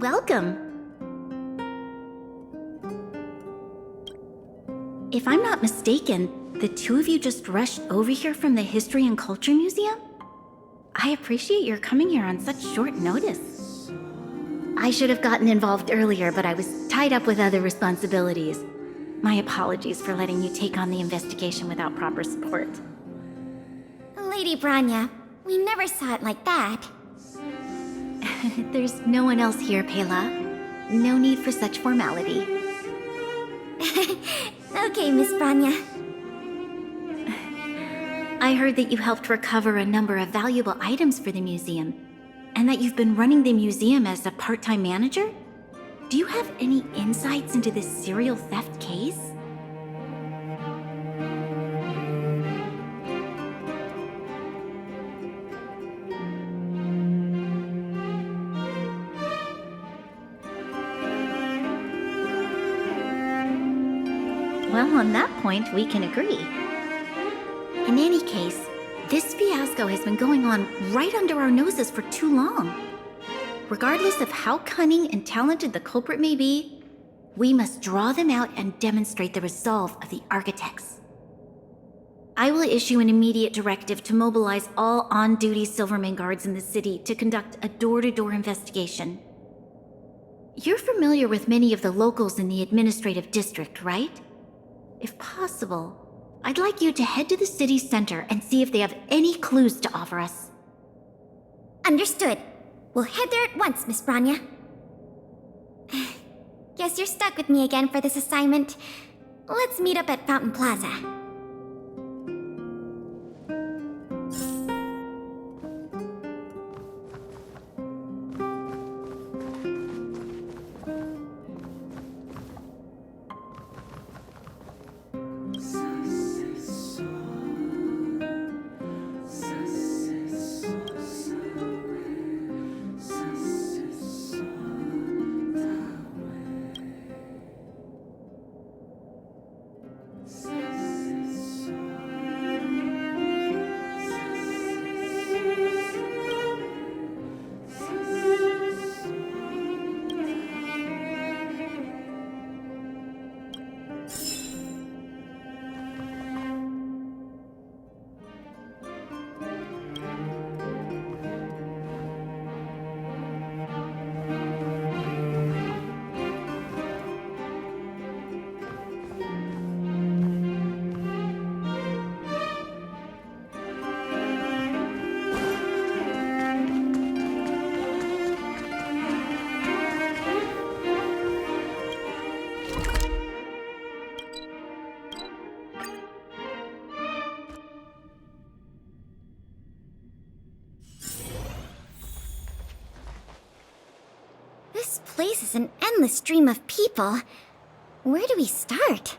Welcome. If I'm not mistaken, the two of you just rushed over here from the History and Culture Museum? I appreciate your coming here on such short notice. I should have gotten involved earlier, but I was tied up with other responsibilities. My apologies for letting you take on the investigation without proper support. Lady Bronya, we never saw it like that. There's no one else here, Pela. No need for such formality. Okay, Miss Bronya. I heard that you helped recover a number of valuable items for the museum, and that you've been running the museum as a part-time manager? Do you have any insights into this serial theft case? Well, on that point, we can agree. In any case, this fiasco has been going on right under our noses for too long. Regardless of how cunning and talented the culprit may be, we must draw them out and demonstrate the resolve of the architects. I will issue an immediate directive to mobilize all on-duty Silvermane guards in the city to conduct a door-to-door investigation. You're familiar with many of the locals in the administrative district, right? If possible, I'd like you to head to the city center and see if they have any clues to offer us. Understood. We'll head there at once, Miss Bronya. Guess you're stuck with me again for this assignment. Let's meet up at Fountain Plaza. This place is an endless stream of people. Where do we start?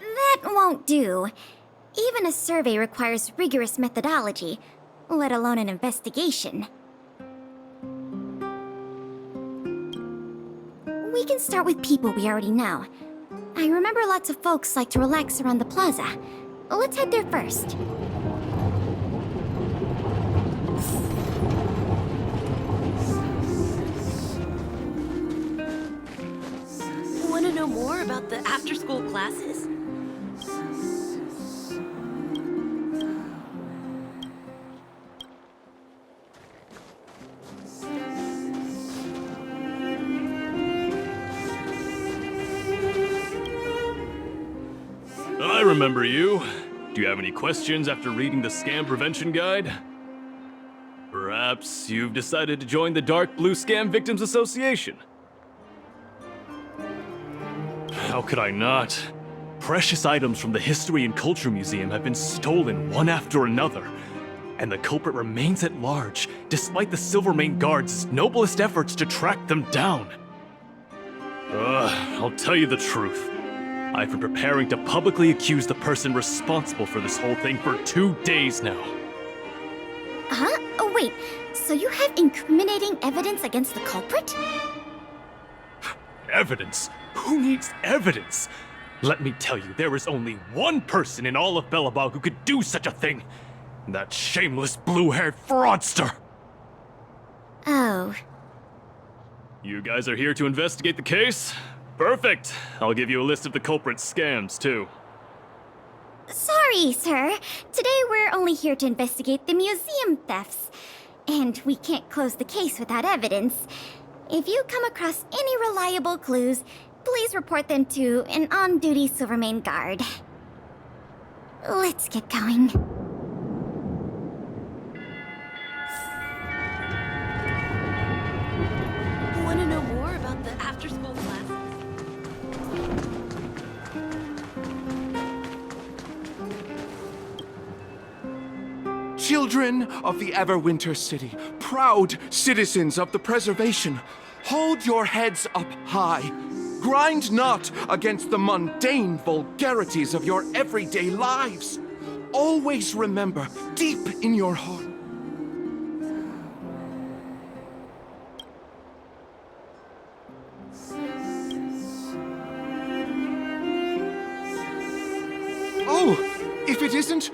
That won't do. Even a survey requires rigorous methodology, let alone an investigation. We can start with people we already know. I remember lots of folks like to relax around the plaza. Let's head there first. Want to know more about the after-school classes? I remember you. Do you have any questions after reading the Scam Prevention Guide? Perhaps you've decided to join the Dark Blue Scam Victims Association? How could I not? Precious items from the History and Culture Museum have been stolen one after another, and the culprit remains at large despite the Silvermane Guards' noblest efforts to track them down. I'll tell you the truth. I've been preparing to publicly accuse the person responsible for this whole thing for 2 days now. Huh? Oh, wait. So you have incriminating evidence against the culprit? Evidence? Who needs evidence? Let me tell you, there is only one person in all of Belobog who could do such a thing. That shameless blue-haired fraudster! Oh. You guys are here to investigate the case? Perfect! I'll give you a list of the culprit's scams, too. Sorry, sir. Today we're only here to investigate the museum thefts. And we can't close the case without evidence. If you come across any reliable clues, please report them to an on-duty Silvermane guard. Let's get going. Want to know more about the after-school classes? Children of the Everwinter City, proud citizens of the preservation, hold your heads up high. Grind not against the mundane vulgarities of your everyday lives. Always remember, deep in your heart. Oh, if it isn't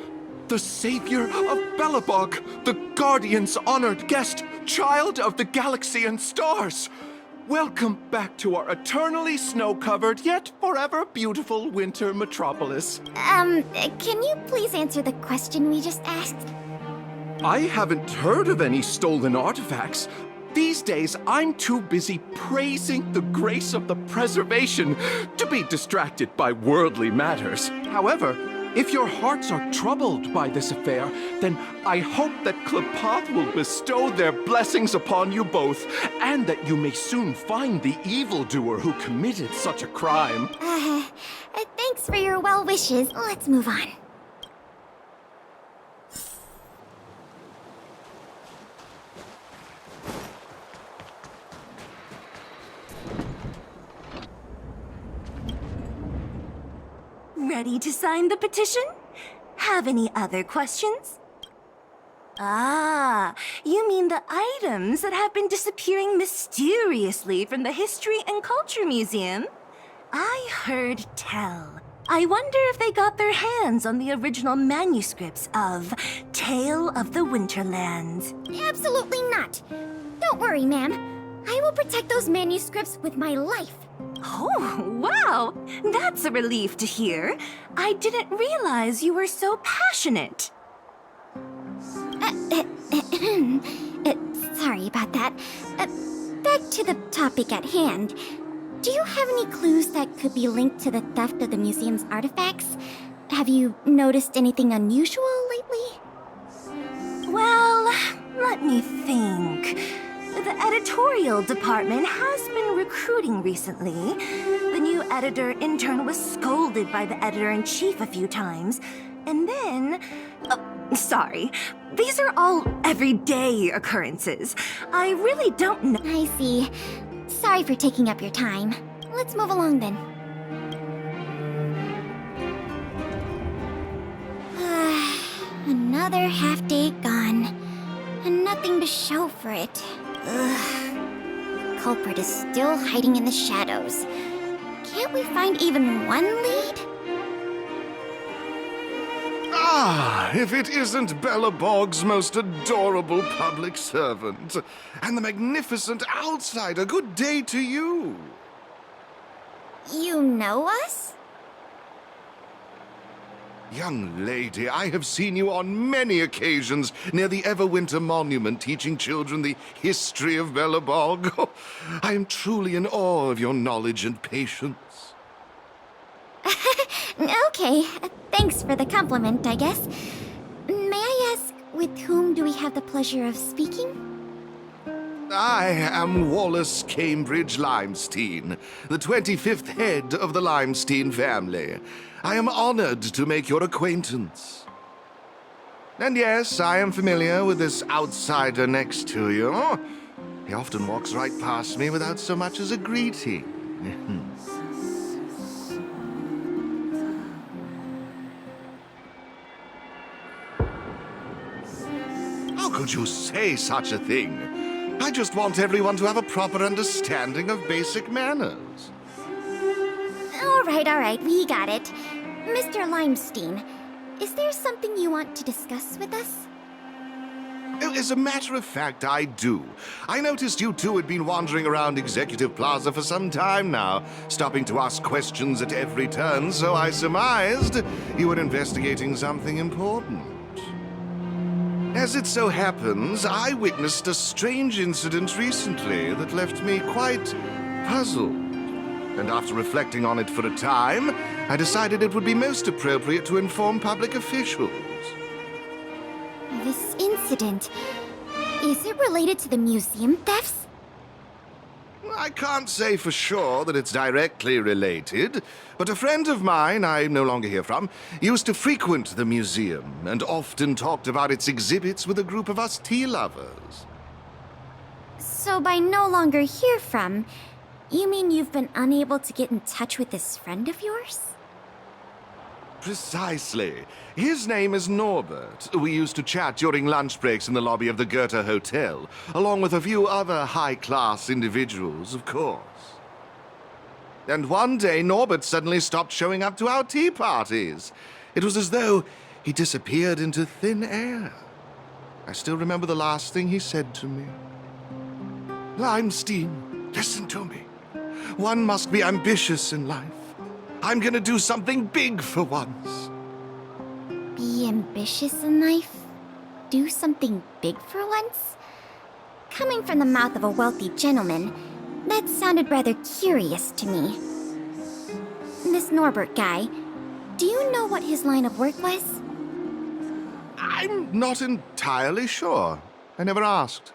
the savior of Belobog, the Guardian's honored guest, child of the galaxy and stars. Welcome back to our eternally snow-covered, yet forever beautiful winter metropolis. Can you please answer the question we just asked? I haven't heard of any stolen artifacts. These days, I'm too busy praising the grace of the preservation to be distracted by worldly matters. However, if your hearts are troubled by this affair, then I hope that Klepoth will bestow their blessings upon you both, and that you may soon find the evildoer who committed such a crime. Thanks for your well wishes. Let's move on. Ready to sign the petition? Have any other questions? Ah, you mean the items that have been disappearing mysteriously from the History and Culture Museum? I heard tell. I wonder if they got their hands on the original manuscripts of Tale of the Winterlands. Absolutely not. Don't worry, ma'am. I will protect those manuscripts with my life. Oh, wow! That's a relief to hear. I didn't realize you were so passionate. Sorry about that. Back to the topic at hand. Do you have any clues that could be linked to the theft of the museum's artifacts? Have you noticed anything unusual lately? Well, let me think. The editorial department has been recruiting recently. The new editor-intern was scolded by the editor-in-chief a few times. And then... sorry. These are all everyday occurrences. I really don't know... I see. Sorry for taking up your time. Let's move along then. Another half day gone. And nothing to show for it. Ugh. The culprit is still hiding in the shadows. Can't we find even one lead? Ah, if it isn't Belobog's most adorable public servant, and the magnificent outsider, good day to you. You know us? Young lady, I have seen you on many occasions near the Everwinter Monument teaching children the history of Belobog. I am truly in awe of your knowledge and patience. Okay, thanks for the compliment, I guess. May I ask, with whom do we have the pleasure of speaking? I am Wallace Cambridge Limestein, the 25th head of the Limestein family. I am honored to make your acquaintance. And yes, I am familiar with this outsider next to you. He often walks right past me without so much as a greeting. How could you say such a thing? I just want everyone to have a proper understanding of basic manners. All right, we got it. Mr. Limestein, is there something you want to discuss with us? As a matter of fact, I do. I noticed you two had been wandering around Executive Plaza for some time now, stopping to ask questions at every turn, so I surmised you were investigating something important. As it so happens, I witnessed a strange incident recently that left me quite puzzled. And after reflecting on it for a time, I decided it would be most appropriate to inform public officials. This incident, is it related to the museum thefts? I can't say for sure that it's directly related, but a friend of mine I no longer hear from used to frequent the museum and often talked about its exhibits with a group of us tea lovers. So by no longer hear from, you mean you've been unable to get in touch with this friend of yours? Precisely. His name is Norbert. We used to chat during lunch breaks in the lobby of the Goethe Hotel, along with a few other high-class individuals, of course. And one day, Norbert suddenly stopped showing up to our tea parties. It was as though he disappeared into thin air. I still remember the last thing he said to me. Limestein, listen to me. One must be ambitious in life. I'm gonna do something big for once. Be ambitious in life? Do something big for once? Coming from the mouth of a wealthy gentleman, that sounded rather curious to me. This Norbert guy, do you know what his line of work was? I'm not entirely sure. I never asked.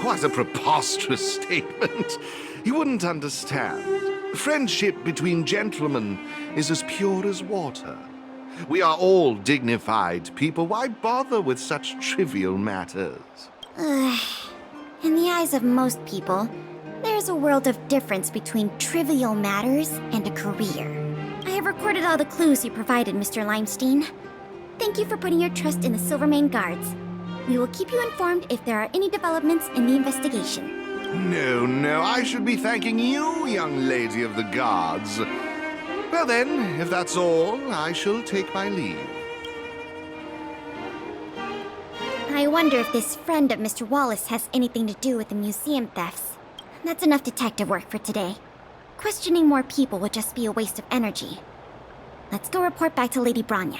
What a preposterous statement. You wouldn't understand. Friendship between gentlemen is as pure as water. We are all dignified people. Why bother with such trivial matters? In the eyes of most people, there's a world of difference between trivial matters and a career. I have recorded all the clues you provided, Mr. Limestein. Thank you for putting your trust in the Silvermane Guards. We will keep you informed if there are any developments in the investigation. No, I should be thanking you, young lady of the guards. Well then, if that's all, I shall take my leave. I wonder if this friend of Mr. Wallace has anything to do with the museum thefts. That's enough detective work for today. Questioning more people would just be a waste of energy. Let's go report back to Lady Branya.